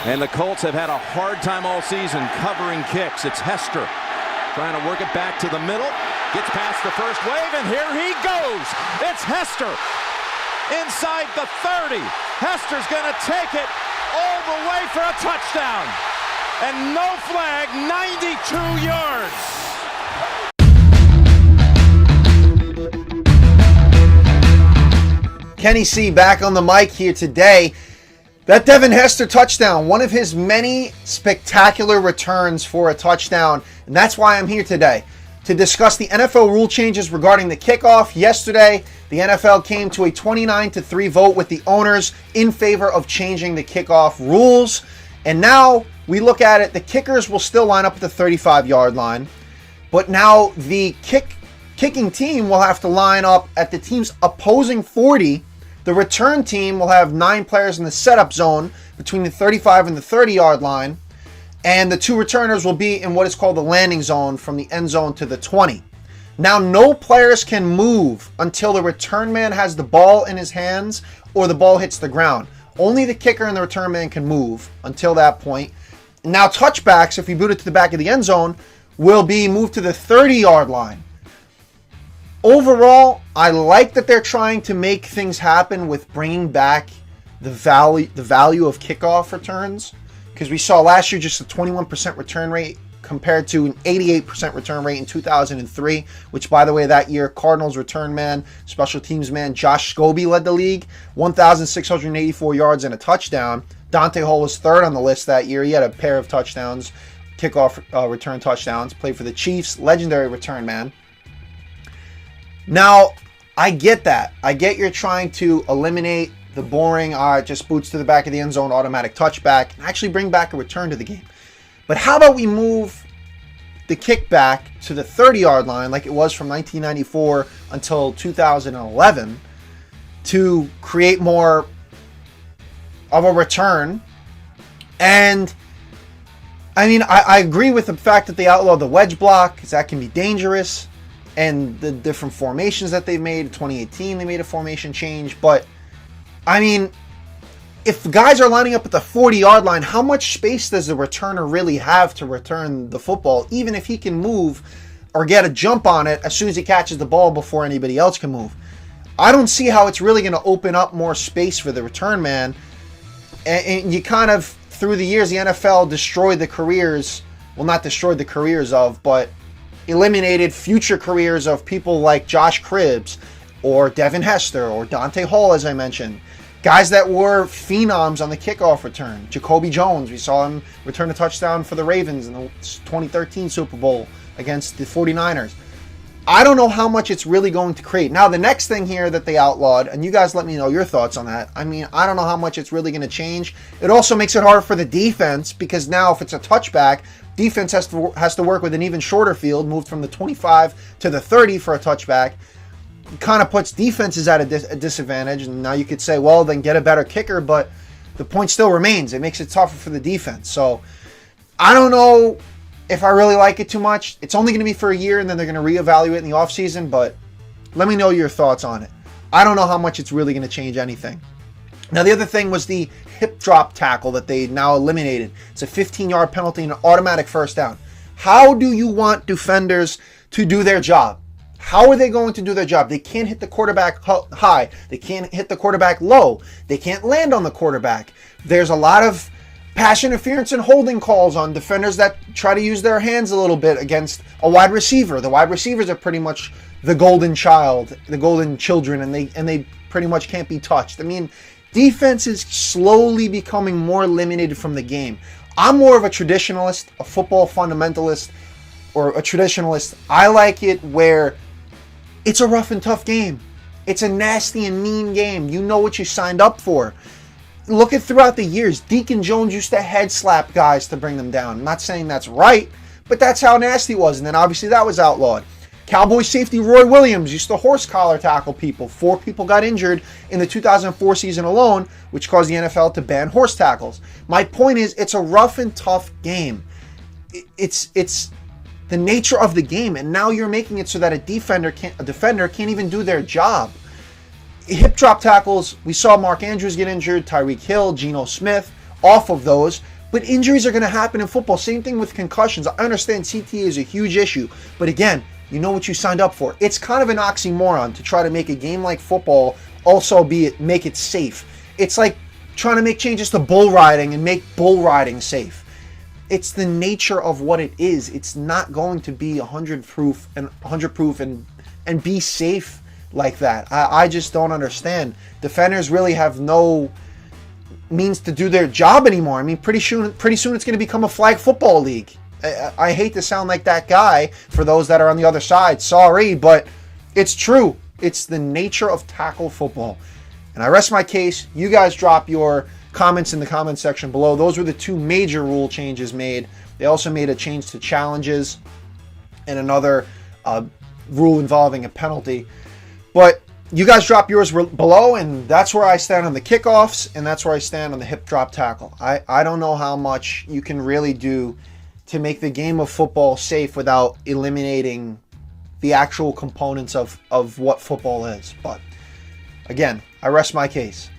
And the Colts have had a hard time all season covering kicks. It's Hester trying to work it back to the middle. Gets past the first wave, and here he goes. It's Hester inside the 30. Hester's going to take it all the way for a touchdown. And no flag, 92 yards. Kenny C back on the mic here today. That Devin Hester touchdown, one of his many spectacular returns for a touchdown, and that's why I'm here today to discuss the NFL rule changes regarding the kickoff. Yesterday, the NFL came to a 29-3 vote with the owners in favor of changing the kickoff rules, and now we look at it, the kickers will still line up at the 35-yard line, but now the kicking team will have to line up at the team's opposing 40. The return team will have 9 players in the setup zone between the 35 and the 30-yard line, and the 2 returners will be in what is called the landing zone from the end zone to the 20. Now, no players can move until the return man has the ball in his hands or the ball hits the ground. Only the kicker and the return man can move until that point. Now, touchbacks, if you boot it to the back of the end zone, will be moved to the 30-yard line. Overall, I like that they're trying to make things happen with bringing back the value of kickoff returns, because we saw last year just a 21% return rate compared to an 88% return rate in 2003, which, by the way, that year, Cardinals return man, special teams man, Josh Scobie led the league, 1,684 yards and a touchdown. Dante Hall was third on the list that year. He had a pair of touchdowns, kickoff return touchdowns, played for the Chiefs, legendary return man. Now, I get that. I get you're trying to eliminate the boring, just boots to the back of the end zone, automatic touchback, and actually bring back a return to the game. But how about we move the kickback to the 30-yard line like it was from 1994 until 2011 to create more of a return? And I mean, I agree with the fact that they outlawed the wedge block, because that can be dangerous, and the different formations that they made. In 2018, they made a formation change. But, I mean, if guys are lining up at the 40-yard line, how much space does the returner really have to return the football, even if he can move or get a jump on it as soon as he catches the ball before anybody else can move? I don't see how it's really going to open up more space for the return man. And you kind of, through the years, the NFL destroyed the careers, well, not destroyed the careers of, but eliminated future careers of people like Josh Cribbs or Devin Hester or Dante Hall, as I mentioned. Guys that were phenoms on the kickoff return. Jacoby Jones, we saw him return a touchdown for the Ravens in the 2013 Super Bowl against the 49ers. I don't know how much it's really going to create. Now, the next thing here that they outlawed, and you guys let me know your thoughts on that. I mean, I don't know how much it's really going to change. It also makes it hard for the defense, because now if it's a touchback, defense has to work with an even shorter field, moved from the 25 to the 30 for a touchback. It kind of puts defenses at a disadvantage, and now you could say, well, then get a better kicker, but the point still remains. It makes it tougher for the defense. So I don't know if I really like it too much. It's only going to be for a year, and then they're going to reevaluate in the offseason, but let me know your thoughts on it. I don't know how much it's really going to change anything. Now, the other thing was the hip drop tackle that they now eliminated. It's a 15-yard penalty and an automatic first down. How do you want defenders to do their job? How are they going to do their job? They can't hit the quarterback high. They can't hit the quarterback low. They can't land on the quarterback. There's a lot of pass interference and holding calls on defenders that try to use their hands a little bit against a wide receiver. The wide receivers are pretty much the golden child, the golden children, and they pretty much can't be touched. I mean, defense is slowly becoming more limited from the game. I'm more of a traditionalist, a football fundamentalist, or a traditionalist. I like it where it's a rough and tough game. It's a nasty and mean game. You know what you signed up for. Look at throughout the years, Deacon Jones used to head slap guys to bring them down. I'm not saying that's right, but that's how nasty it was. And then obviously that was outlawed. Cowboys safety Roy Williams used to horse collar tackle people. 4 people got injured in the 2004 season alone, which caused the NFL to ban horse tackles. My point is, it's a rough and tough game. It's the nature of the game, and now you're making it so that a defender can't even do their job. Hip drop tackles, we saw Mark Andrews get injured, Tyreek Hill, Geno Smith, off of those. But injuries are going to happen in football. Same thing with concussions. I understand CTE is a huge issue. But again, you know what you signed up for. It's kind of an oxymoron to try to make a game like football also make it safe. It's like trying to make changes to bull riding and make bull riding safe. It's the nature of what it is. It's not going to be 100 proof and be safe like that. I just don't understand. Defenders really have no means to do their job anymore. I mean, pretty soon it's going to become a flag football league. I hate to sound like that guy for those that are on the other side. Sorry, but it's true. It's the nature of tackle football. And I rest my case. You guys drop your comments in the comment section below. Those were the two major rule changes made. They also made a change to challenges and another rule involving a penalty. But you guys drop yours below, and that's where I stand on the kickoffs, and that's where I stand on the hip drop tackle. I don't know how much you can really do to make the game of football safe without eliminating the actual components of what football is. But again, I rest my case.